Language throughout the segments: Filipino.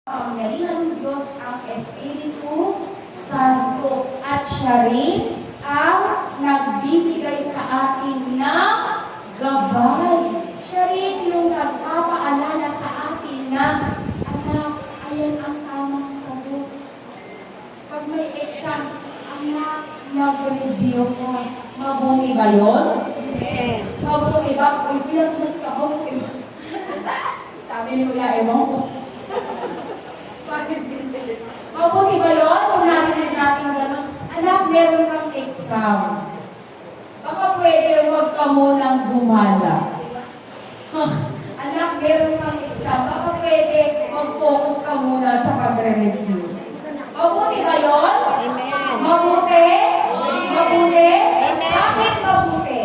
Kapangyarihan ng Diyos ang Espiritu Santo at siya rin ang nagbibigay sa atin ng gabay. Siya rin yung nagpapaalala sa atin na, anak, ayan ang tamang sagot. Pag may exam, anak, mag-review ka. Mabuti ba yun? Mabuti ba? Uy, pilas mo ka, mabuti ba? Sabi ni Kuya Ebong ko. Mabuti ba yun? Kung narinig natin gano'n, anak, meron kang exam. Baka pwede huwag ka munang gumala. Anak, meron kang exam. Baka pwede mag-focus ka muna sa pagre-review. Mabuti ba yun? Amen. Mabuti? Mabuti? Amen. Bakit mabuti?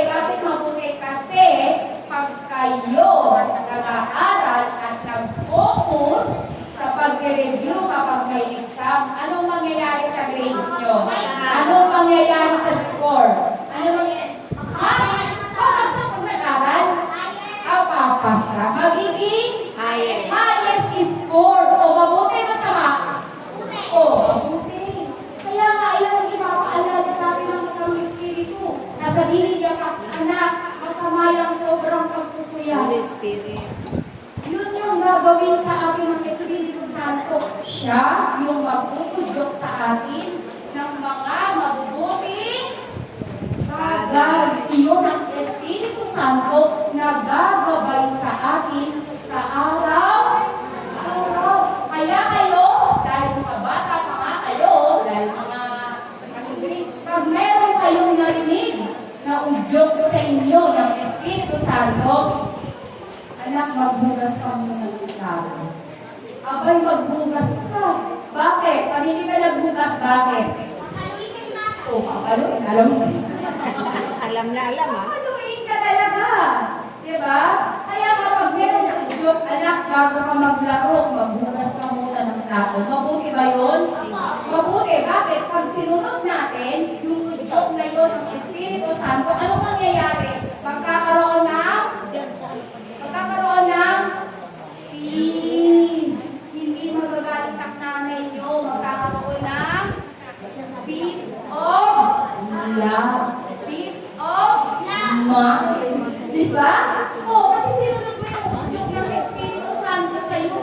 Bakit mabuti? Kasi, pag kayo nag-aaral at nag-focus sa pagre-review kapag may exam, anong mangyayari sa grades nyo? Anong mangyayari sa score? Anong mangyayari? Papasa kung nag-aaral? Papasa. Magiging highest score. O mabuti, masama? O, mabuti. Kaya nga, ilan ang ipapaalala sa atin ng masamang espiritu. Nasabihin niya ka, anak, masama yung sobrang pagpupuya. Holy Spirit. Yun yung gagawin sa atin ng Espiritu Santo. Siya yung magpupudyok sa atin ng mga mabubuting bagay. Iyon ang Espiritu Santo na gagabay sa atin sa araw-araw. Kaya kayo, dahil mga bata pa nga kayo, dahil mga pag meron kayong narinig na udyok sa inyo ng Espiritu Santo, anak, magbugas ka muna ng tao. Abay, magbugas ka. Bakit? Pag hindi ka nagbugas, bakit? O, papaluin. Alam mo? Alam na alam, ha? Papaluin ka talaga. Diba? Kaya kapag meron na udyok, anak, bago ka maglaro, magbugas ka muna ng tao. Mabuti ba yun? Mabuti. Bakit? Pag sinunod natin, yung udyok na yun ng Espiritu Santo, ano mangyayari? Magkakaroon ng peace. Hindi magagalit ang nanay nyo. Magkakaroon ng peace of love. Peace of mind. Diba? Oo, kasi sinunod mo yung Espiritu Santo sa iyo.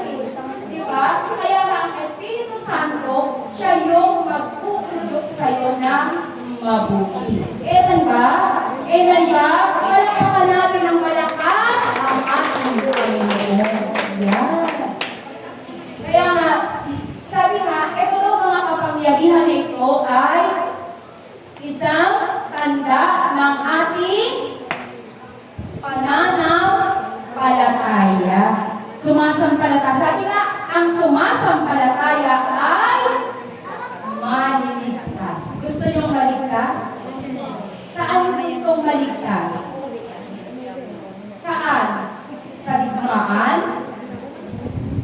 Diba? Kaya nga ang Espiritu Santo, siya yung magpupudyok sa iyo ng mabuti. Amen ba? Amen ba? Palakpakan natin ng malakas ang ating Panginoon. Yan. Kaya nga, sabi nga, ito daw mga kapangyarihan ito ay isang tanda ng ating pananampalataya. Sumasampalataya. Sabi nga, ang sumasampalataya ay maliligtas. Gusto niyong maligtas? Saan itong maligtas? Saan? Sa digmaan?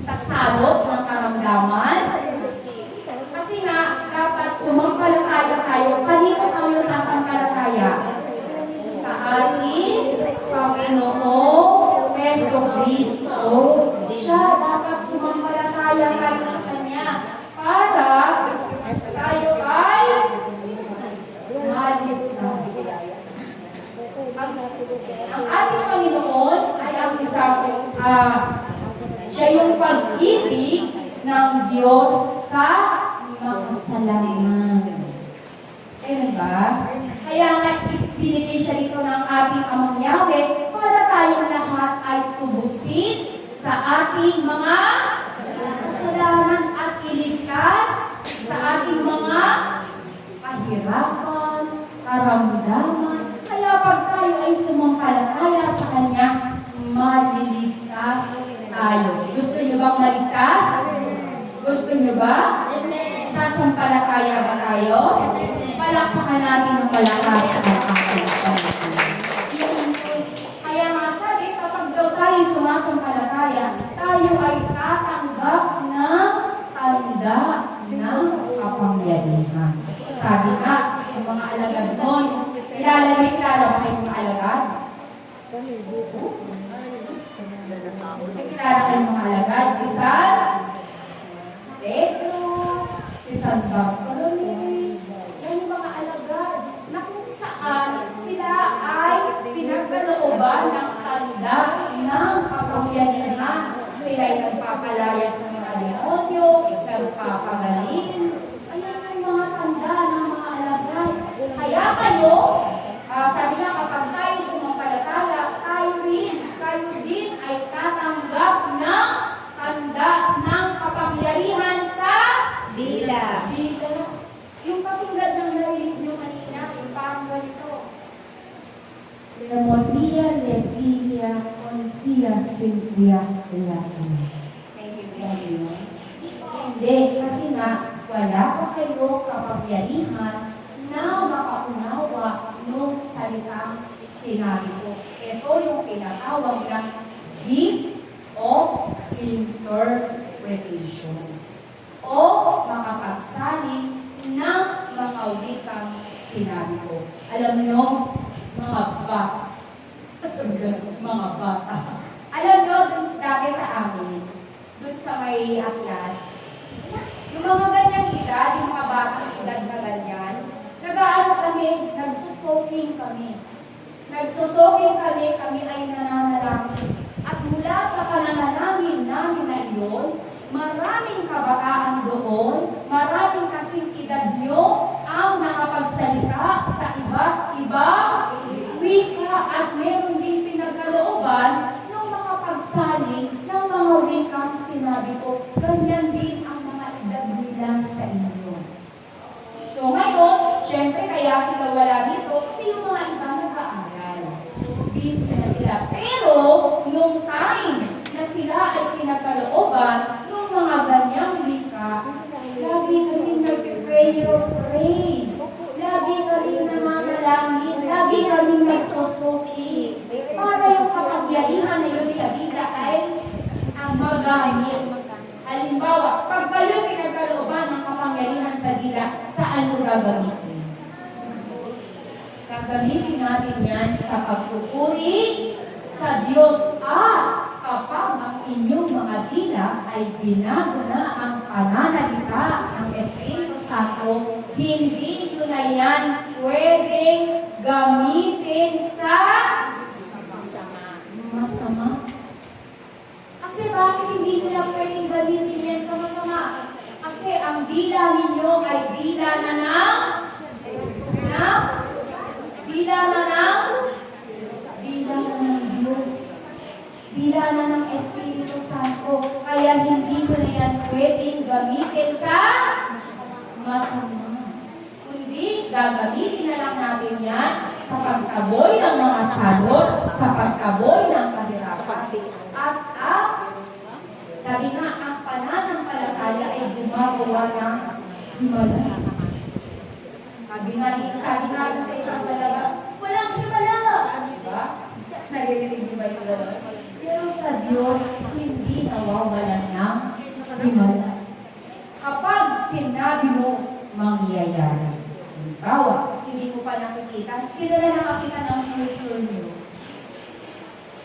Sa salot ng karamdaman? Kasi nga, dapat sumampalataya tayo. Kanino tayo sasampalataya? Sa ating Panginoong Jesucristo. Siya dapat sumampalataya tayo sa Kanya para tayo ay maligtas. Ang ating Panginoon ay ang isang siya yung pag-ibig ng Diyos sa makasalanan. Ayan ba? Kaya nga binigay siya dito ng ating Amang Yahweh para tayong lahat ay tubusin sa ating mga kasalanan at iligtas sa ating mga kahirapan, karamdaman. Kaya pag tayo ay sumampalataya sa Kanya, maliligtas tayo. Gusto niyo bang maligtas? Gusto niyo ba? Sasampalataya ba tayo? Palakpakan natin ng malakas ang ating Panginoon. Kaya nga sabi, kapag daw tayo sumasampalataya, tayo ay tatanggap ng tanda ng kapangyarihan. Sabi nga, yung mga alagad noon, kilala ba kayo mga alagad? May kilala kayong mga alagad, si San Pedro, si San Bartolome, yan yung mga alagad na kung saan sila ay pinagkalooban ng tanda ng kapangyarihan. Sila ay nagpapalaya sa mga demonyo, nagpapagaling. Ayan yung mga tanda ng mga alagad. Kaya kayo, sabi na kapag tayo sumampalataya, tayo din ay tatanggap ng tanda ng kapangyarihan sa Dila. dila. Yung katulad ng narinig nyo kanina, yung parang ganito. Lemonia, Letilia, Consia, Silvia, Latin. Naiintindihan niyo? Hindi, kasi nga, wala pa kayo kapangyarihan na makaunawa nung salitang sinabi ko. Ito yung pinatawag na gift of interpretation o makapagsalit ng mga wikang sinabi ko. Alam nyo, mga bata. Alam nyo, dun dati sa amin, dun sa may atlas, yung mga ganyang edad, yung mga batang edad na ganyan, nag-aano kami, nagsusoking kami. Nagsusoking kami ay nananalangin. At mula sa pananalangin namin na iyon, maraming kabataan doon, maraming kasing edad nyo ang nakapagsalita sa iba't ibang wika at meron din pinagkalooban ng mga pagsali ng mga wikang sinabi ko. Ganyan din ang mga edad nila sa inyo. So ngayon, syempre kaya sila wala dito kasi yung mga ibang nag-aaral. Busy na sila. Pero, nung time na sila ay pinagkalooban ng mga ganyang wika, lagi kaming nag-prayer praise. Lagi kaming nananalangin. Lagi kaming nagsusuki. Para yung kapangyarihan na yun sa dila ay ang magamit. Halimbawa, pag kayo pinagkalooban ng kapangyarihan sa dila, saan mo gagamitin? Gagamitin natin yan sa pagpupuri sa Diyos at kapag ang inyong mga dila ay binago na ang pananalita ng Espiritu Santo, hindi nyo na yan pwedeng gamitin sa masama. Kasi bakit hindi nyo na pwedeng gamitin yan sa masama? Kasi ang dila ninyo ay dila na ng Diyos. Dila na ng Espiritu Santo. Kaya hindi ko na yan pwedeng gamitin sa masama. Kundi gagamitin na lang natin yan sa pagtaboy ng mga salot, sa pagtaboy ng kahirapan. At sabi nga, ang pananampalataya ay gumagawa ng himala. Sabi nga sa isang palabas, walang himala. Diba? Naririnig niyo ba yung gano'n? Pero sa Diyos, hindi nawawalan ng himala. Kapag sinabi mo, mangyayari. Halimbawa, hindi mo pa nakikita, sino na nakakita ng future niyo?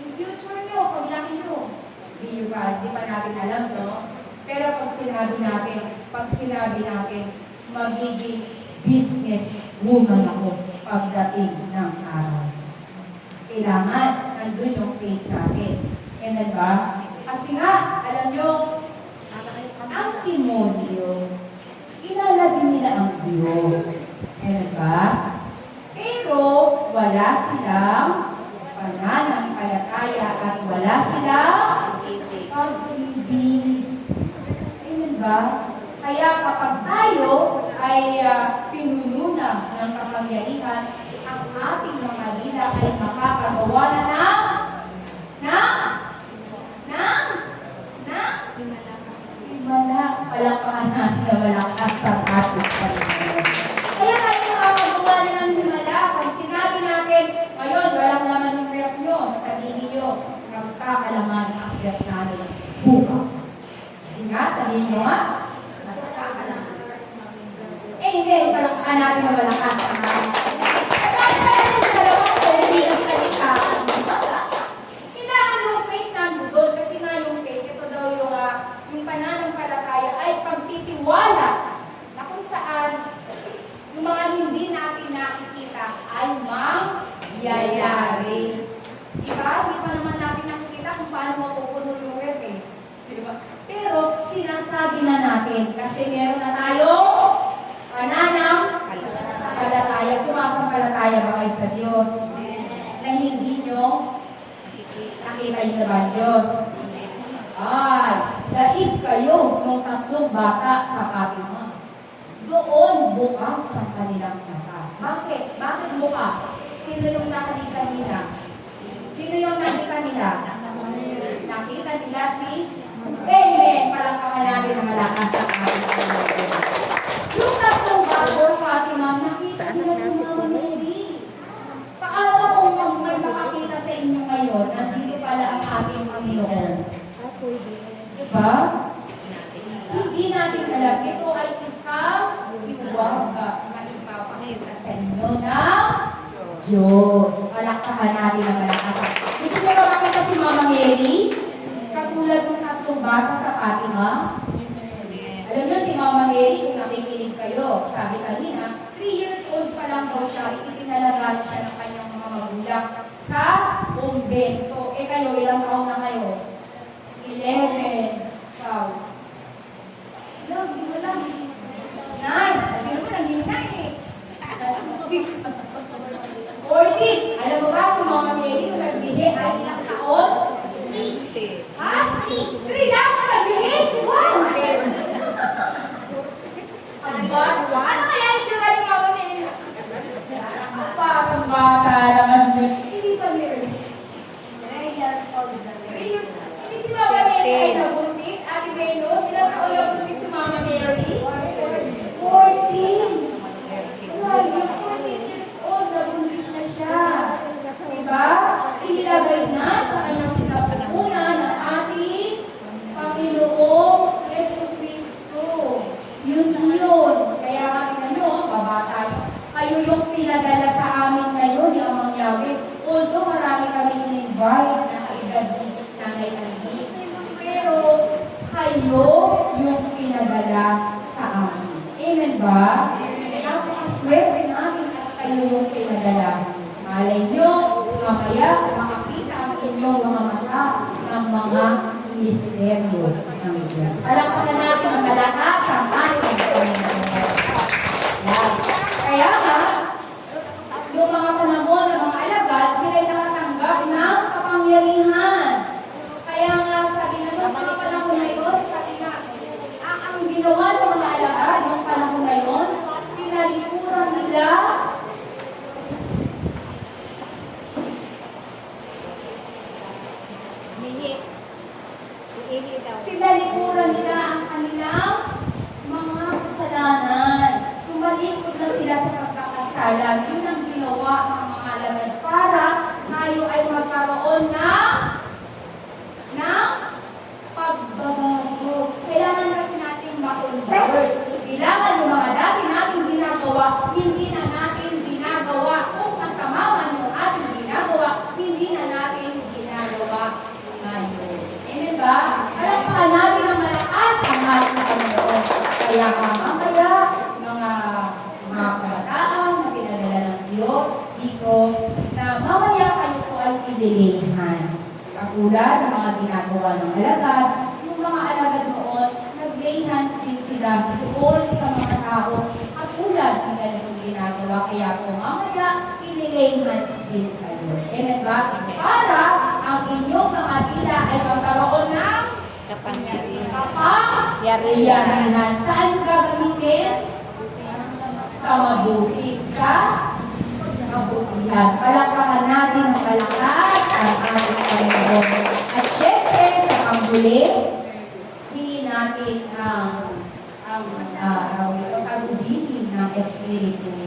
Yung future niyo, paglaki niyo. Hindi pa natin alam, no? Pero pag sinabi natin, magiging business woman ako pagdating ng araw. Kailangan, nandun yung faith natin. Amen ba? Kasi nga, alam nyo, ang demonyo, kilala din nila ang Diyos. Amen ba? Pero, wala silang pananampalataya at wala silang pag-ibig. Amen ba? Kaya kapag tayo ay pinununa ng kapangyarihan, ang ating mga dila ay makakagawa na himala. Palakpakan natin na malakas ang ating Panginoon. Kaya tayo makakagawa na ng himala. Pag sinabi natin, ngayon, walang laman ng rep nyo, sabihin nyo, magkakalaman ang rep natin bukas. Nga, sabihin nyo nga, amen. Palakpakan natin na malakas ang ating Kailangan yung faith nandoon kasi nga yung sinasabi na natin kasi meron na tayong pananampalataya. Sumasampalataya ba kayo sa Diyos? Na hindi nyo nakita niyo na ba ang Diyos? Ay, daig kayo ng tatlong bata sa Fatima. Doon bukas ang kanilang mata. Bakit? Bakit bukas? Sino yung nakita nila? Sino yung nakita nila? Nakita nila si Amen! Palakpakan natin ang malakas sa ating Panginoon. Yung tatlong bago, Fatima, nakita nila si Mama Mary. Paano kung may makakita sa inyo ngayon, nandito pala ang ating Panginoon? Diba? Hindi natin alam. Ito ay isang iwaga na ipapakita sa inyo ng Diyos. Palakpakan natin ang malakas. Gusto niyo ba makita si Mama Mary? Katulad ng tatlong bata sa Fatima. Alam niyo si Mama Mary, kung nakikinig kayo, sabi kanina, 3 years old pa lang daw siya, itinalagaan siya ng kanyang mga magulang sa kumbento. Eh kayo, ilang taon na kayo? 11. Wow. Ilang, di mo lang. 9. Kasi naman, naging 9 eh. 14. Alam mo ba, si Mama Mary, kung nagbili ay ilang taon? 3. Ha? 3 lang na nagbili? Wow! Ano kaya yung tsura ni Mama Mary? Parang bata naman. Hindi pa meron. 3 years old. Hindi si Mama Mary ay nabuntis. Ate Beno, ilang taon nabuntis si Mama Mary? 14. Ay, 14 years old, nabuntis na siya. Diba? Inilagay na sa kanyang sinapupunan ng ating Panginoong Jesucristo. Yun. Kaya makita nyo, babata nyo. Kayo yung pinadala sa amin ngayon, ni Amang Yahweh. Although marami kami in-invite na kaedad Nanay Aldi. Pero kayo yung pinadala sa amin. Amen ba? Kaya pakaswerte namin at kayo yung pinadala. Malay nyo, mamaya makakita ang inyong mga mata ng mga misteryo ng Diyos. Palakpakan natin ang malakas ang ating Panginoon. Yan. Kaya nga, yung mga panahon ng mga alagad, sila'y nakatanggap ng kapangyarihan. Kaya nga, sabi na yung mga panahon na yun, sabi nga, ang ginawa ng mga alagad, yung panahon na yun, tinalikuran nila tinalikuran nila ang kanilang mga kasalanan. Tumalikod na sila sa pagkakasalan. Yun ang ginawa ng mga alagad para tayo ay magkaroon ng pagbabago. Kailangan kasi natin ma-convert. Kailangan yung mga dati natin ginagawa, hindi na natin ginagawa. Kung masama man yung ating ginagawa, hindi na natin ginagawa ngayon. Amen ba? Palakpakan natin ang malakas ang ating Panginoon. Kaya mamaya, mga kabataan na pinadala ng Diyos dito, na mamaya kayo po ay i-lay hands. Katulad ng mga ginagawa ng alagad, yung mga alagad noon, nag-lay hands din sila doon sa mga tao. Katulad ng ganitong ginagawa. Kaya po mamaya, i-lay hands din kayo. Amen ba? Para ang inyong mga dila ay magkaroon ng kapangyarihan. Saan gagamitin? Sa mabuti. Sa kabutihan. Palakpakan natin ang malakas ang ating Panginoon. At syempre, sa panghuli, hingin natin ang pag-ubili ng Espiritu